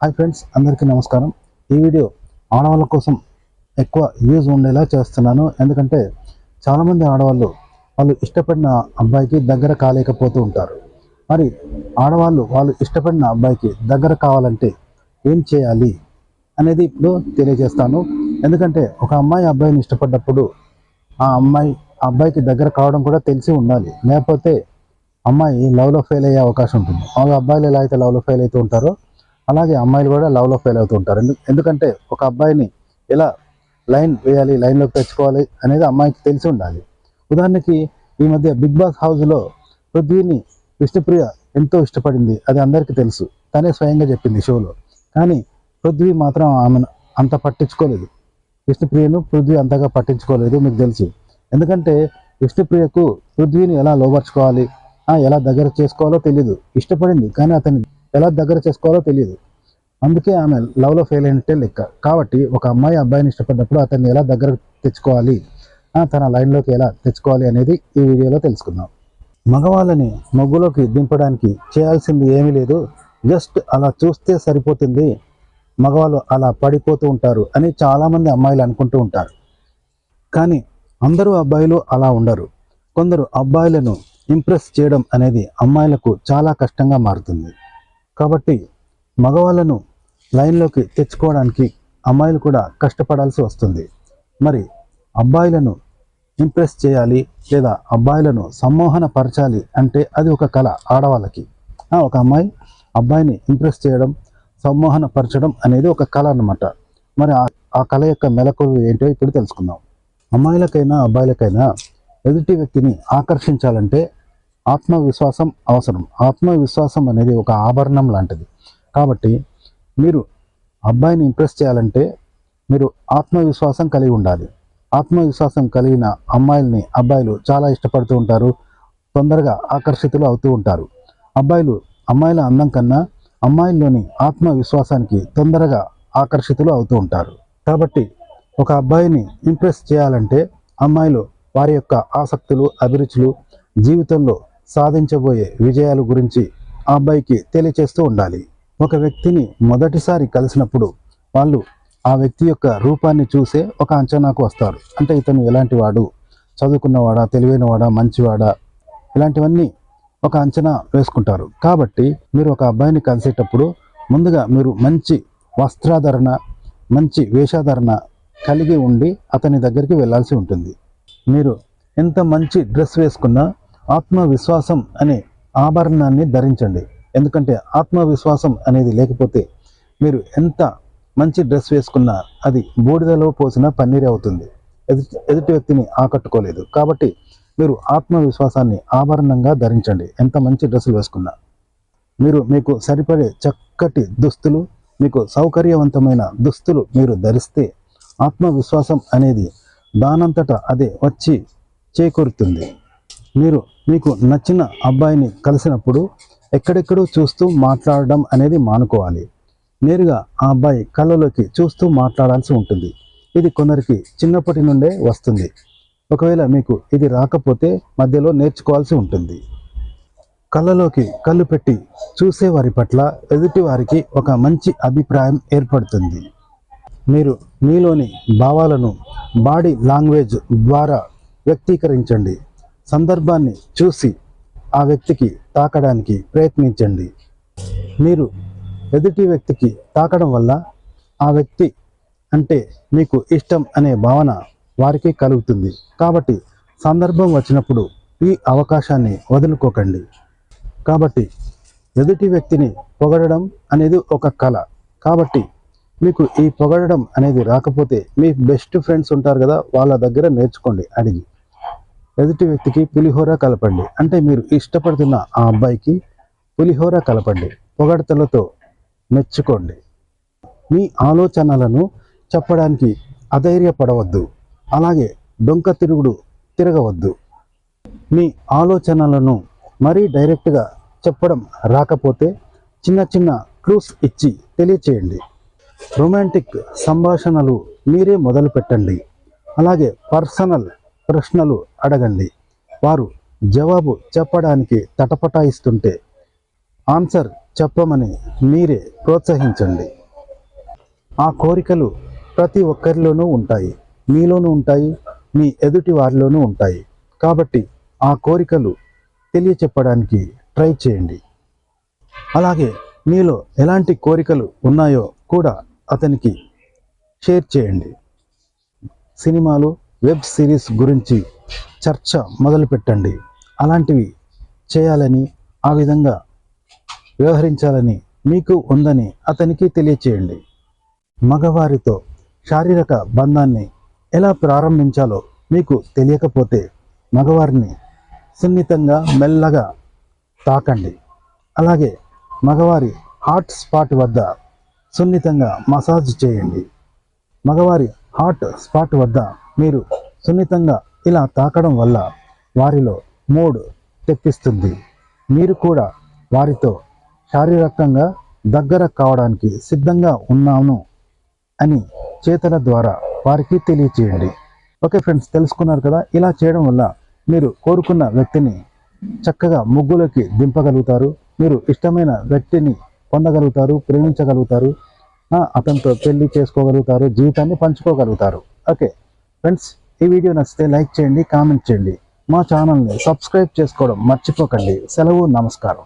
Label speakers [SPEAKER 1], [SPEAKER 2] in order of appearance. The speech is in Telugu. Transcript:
[SPEAKER 1] హాయ్ ఫ్రెండ్స్, అందరికీ నమస్కారం. ఈ వీడియో ఆడవాళ్ళ కోసం ఎక్కువ యూజ్ ఉండేలా చేస్తున్నాను. ఎందుకంటే చాలామంది ఆడవాళ్ళు వాళ్ళు ఇష్టపడిన అబ్బాయికి దగ్గర కాలేకపోతూ ఉంటారు. మరి వాళ్ళు ఇష్టపడిన అబ్బాయికి దగ్గర కావాలంటే ఏం చేయాలి అనేది ఇప్పుడు తెలియజేస్తాను. ఎందుకంటే ఒక అమ్మాయి అబ్బాయిని ఇష్టపడ్డప్పుడు ఆ అబ్బాయికి దగ్గర కావడం కూడా తెలిసి ఉండాలి. లేకపోతే అమ్మాయి లవ్లో ఫెయిల్ అయ్యే అవకాశం ఉంటుంది. అబ్బాయిలు ఎలా అయితే లవ్లో ఫెయిల్ అవుతూ ఉంటారో అలాగే అమ్మాయిలు కూడా లవ్లో ఫెయిల్ అవుతూ ఉంటారు. ఎందుకంటే ఒక అబ్బాయిని ఎలా లైన్ వేయాలి, లైన్లోకి తెచ్చుకోవాలి అనేది అమ్మాయికి తెలిసి ఉండాలి. ఉదాహరణకి ఈ మధ్య బిగ్ బాస్ హౌస్లో పృథ్వీని విష్ణుప్రియ ఎంతో ఇష్టపడింది. అది అందరికీ తెలుసు. తనే స్వయంగా చెప్పింది షోలో. కానీ పృథ్వీ మాత్రం ఆమెను అంత పట్టించుకోలేదు. విష్ణుప్రియను పృథ్వీ అంతగా పట్టించుకోలేదు, మీకు తెలుసు. ఎందుకంటే విష్ణుప్రియకు పృథ్వీని ఎలా లోపరుచుకోవాలి, ఎలా దగ్గర చేసుకోవాలో తెలియదు. ఇష్టపడింది కానీ అతన్ని ఎలా దగ్గర చేసుకోవాలో తెలియదు. అందుకే ఆమె లవ్లో ఫెయిల్ అయినట్టే లెక్క. కాబట్టి ఒక అమ్మాయి అబ్బాయిని ఇష్టపడినప్పుడు అతన్ని ఎలా దగ్గర తెచ్చుకోవాలి, తన లైన్లోకి ఎలా తెచ్చుకోవాలి అనేది ఈ వీడియోలో తెలుసుకుందాం. మగవాళ్ళని మొగ్గులోకి దింపడానికి చేయాల్సింది ఏమీ లేదు. జస్ట్ అలా చూస్తే సరిపోతుంది. మగవాళ్ళు అలా పడిపోతూ ఉంటారు అని చాలామంది అమ్మాయిలు అనుకుంటూ ఉంటారు. కానీ అందరూ అబ్బాయిలు అలా ఉండరు. కొందరు అబ్బాయిలను ఇంప్రెస్ చేయడం అనేది అమ్మాయిలకు చాలా కష్టంగా మారుతుంది. కాబట్టి మగవాళ్ళను లైన్లోకి తెచ్చుకోవడానికి అమ్మాయిలు కూడా కష్టపడాల్సి వస్తుంది. మరి అబ్బాయిలను ఇంప్రెస్ చేయాలి లేదా అబ్బాయిలను సమ్మోహన పరచాలి అంటే అది ఒక కళ ఆడవాళ్ళకి. ఒక అబ్బాయిని ఇంప్రెస్ చేయడం, సమ్మోహన పరచడం అనేది ఒక కళ అన్నమాట. మరి ఆ కళ యొక్క మెలకువలు ఏంటో ఇప్పుడు తెలుసుకుందాం. అమ్మాయిలకైనా అబ్బాయిలకైనా ఎదుటి వ్యక్తిని ఆకర్షించాలంటే ఆత్మవిశ్వాసం అవసరం. ఆత్మవిశ్వాసం అనేది ఒక ఆభరణం లాంటిది. కాబట్టి మీరు అబ్బాయిని ఇంప్రెస్ చేయాలంటే మీరు ఆత్మవిశ్వాసం కలిగి ఉండాలి. ఆత్మవిశ్వాసం కలిగిన అమ్మాయిల్ని అబ్బాయిలు చాలా ఇష్టపడుతూ ఉంటారు, తొందరగా ఆకర్షితులు అవుతూ ఉంటారు. అమ్మాయిల అందం కన్నా అమ్మాయిల్లోని ఆత్మవిశ్వాసానికి తొందరగా ఆకర్షితులు అవుతూ ఉంటారు. కాబట్టి ఒక అబ్బాయిని ఇంప్రెస్ చేయాలంటే అమ్మాయిలు వారి యొక్క ఆసక్తులు, అభిరుచులు, జీవితంలో సాధించబోయే విజయాల గురించి ఆ అబ్బాయికి తెలియచేస్తూ ఉండాలి. ఒక వ్యక్తిని మొదటిసారి కలిసినప్పుడు వాళ్ళు ఆ వ్యక్తి యొక్క రూపాన్ని చూసే ఒక అంచనాకు వస్తారు. అంటే ఇతను ఎలాంటి వాడు, చదువుకున్నవాడా, తెలివైనవాడా, మంచివాడా, ఇలాంటివన్నీ ఒక అంచనా వేసుకుంటారు. కాబట్టి మీరు ఒక అబ్బాయిని కలిసేటప్పుడు ముందుగా మీరు మంచి వస్త్రాధరణ, మంచి వేషధారణ కలిగి ఉండి అతని దగ్గరికి వెళ్ళాల్సి ఉంటుంది. మీరు ఎంత మంచి డ్రెస్ వేసుకున్నా ఆత్మవిశ్వాసం అనే ఆభరణాన్ని ధరించండి. ఎందుకంటే ఆత్మవిశ్వాసం అనేది లేకపోతే మీరు ఎంత మంచి డ్రెస్ వేసుకున్నా అది బూడిదలో పోసిన పన్నీరే అవుతుంది. ఎదుటి వ్యక్తిని ఆకట్టుకోలేదు. కాబట్టి మీరు ఆత్మవిశ్వాసాన్ని ఆభరణంగా ధరించండి. ఎంత మంచి డ్రెస్సులు వేసుకున్నా మీకు సరిపడే చక్కటి దుస్తులు, మీకు సౌకర్యవంతమైన దుస్తులు మీరు ధరిస్తే ఆత్మవిశ్వాసం అనేది దానంతటా అదే వచ్చి చేకూరుతుంది. మీకు నచ్చిన అబ్బాయిని కలిసినప్పుడు ఎక్కడెక్కడో చూస్తూ మాట్లాడడం అనేది మానుకోవాలి. నేరుగా ఆ అబ్బాయి కళ్ళలోకి చూస్తూ మాట్లాడాల్సి ఉంటుంది. ఇది కొందరికి చిన్నప్పటి నుండే వస్తుంది. ఒకవేళ మీకు ఇది రాకపోతే మధ్యలో నేర్చుకోవాల్సి ఉంటుంది. కళ్ళలోకి కళ్ళు పెట్టి చూసేవారి పట్ల ఎదుటి వారికి ఒక మంచి అభిప్రాయం ఏర్పడుతుంది. మీరు మీలోని భావాలను బాడీ లాంగ్వేజ్ ద్వారా వ్యక్తీకరించండి. సందర్భాన్ని చూసి ఆ వ్యక్తికి తాకడానికి ప్రయత్నించండి. మీరు ఎదుటి వ్యక్తికి తాకడం వల్ల ఆ వ్యక్తి అంటే మీకు ఇష్టం అనే భావన వారికి కలుగుతుంది. కాబట్టి సందర్భం వచ్చినప్పుడు ఈ అవకాశాన్ని వదులుకోకండి. కాబట్టి ఎదుటి వ్యక్తిని పొగడడం అనేది ఒక కళ. కాబట్టి మీకు ఈ పొగడడం అనేది రాకపోతే మీ బెస్ట్ ఫ్రెండ్స్ ఉంటారు కదా, వాళ్ళ దగ్గర నేర్చుకోండి. అడిగి ఎదుటి వ్యక్తికి పులిహోర కలపండి. అంటే మీరు ఇష్టపడుతున్న ఆ అబ్బాయికి పులిహోర కలపండి. పొగడతలతో మెచ్చుకోండి. మీ ఆలోచనలను చెప్పడానికి అధైర్యపడవద్దు. అలాగే డొంక తిరగవద్దు. మీ ఆలోచనలను మరీ డైరెక్ట్గా చెప్పడం రాకపోతే చిన్న చిన్న క్లూస్ ఇచ్చి తెలియచేయండి. రొమాంటిక్ సంభాషణలు మీరే మొదలు పెట్టండి. అలాగే పర్సనల్ ప్రశ్నలు అడగండి. వారు జవాబు చెప్పడానికి తటపటాయిస్తుంటే ఆన్సర్ చెప్పమని మీరే ప్రోత్సహించండి. ఆ కోరికలు ప్రతి ఒక్కరిలోనూ ఉంటాయి, మీలోనూ ఉంటాయి, మీ ఎదుటి వారిలోనూ ఉంటాయి. కాబట్టి ఆ కోరికలు తెలియచెప్పడానికి ట్రై చేయండి. అలాగే మీలో ఎలాంటి కోరికలు ఉన్నాయో కూడా అతనికి షేర్ చేయండి. సినిమాలు, వెబ్ సిరీస్ గురించి చర్చ మొదలుపెట్టండి. అలాంటివి చేయాలని, ఆ విధంగా వ్యవహరించాలని మీకు ఉందని అతనికి తెలియచేయండి. మగవారితో శారీరక బంధాన్ని ఎలా ప్రారంభించాలో మీకు తెలియకపోతే మగవారిని సున్నితంగా మెల్లగా తాకండి. అలాగే మగవారి హాట్ స్పాట్ వద్ద సున్నితంగా మసాజ్ చేయండి. మగవారి హాట్ స్పాట్ వద్ద మీరు సున్నితంగా ఇలా తాకడం వల్ల వారిలో మూడ్ తెప్పిస్తుంది. మీరు కూడా వారితో శారీరకంగా దగ్గర కావడానికి సిద్ధంగా ఉన్నాను అని చేతల ద్వారా వారికి తెలియచేయండి. ఓకే ఫ్రెండ్స్, తెలుసుకున్నారు కదా. ఇలా చేయడం వల్ల మీరు కోరుకున్న వ్యక్తిని చక్కగా ముగ్గులోకి దింపగలుగుతారు. మీరు ఇష్టమైన వ్యక్తిని పొందగలుగుతారు, ప్రేమించగలుగుతారు, అతనితో పెళ్లి చేసుకోగలుగుతారు, జీవితాన్ని పంచుకోగలుగుతారు. ఓకే ఫ్రెండ్స్, ఈ వీడియో నచ్చితే లైక్ చేయండి, కామెంట్ చేయండి. మా ఛానల్ని సబ్స్క్రైబ్ చేసుకోవడం మర్చిపోకండి. సెలవు, నమస్కారం.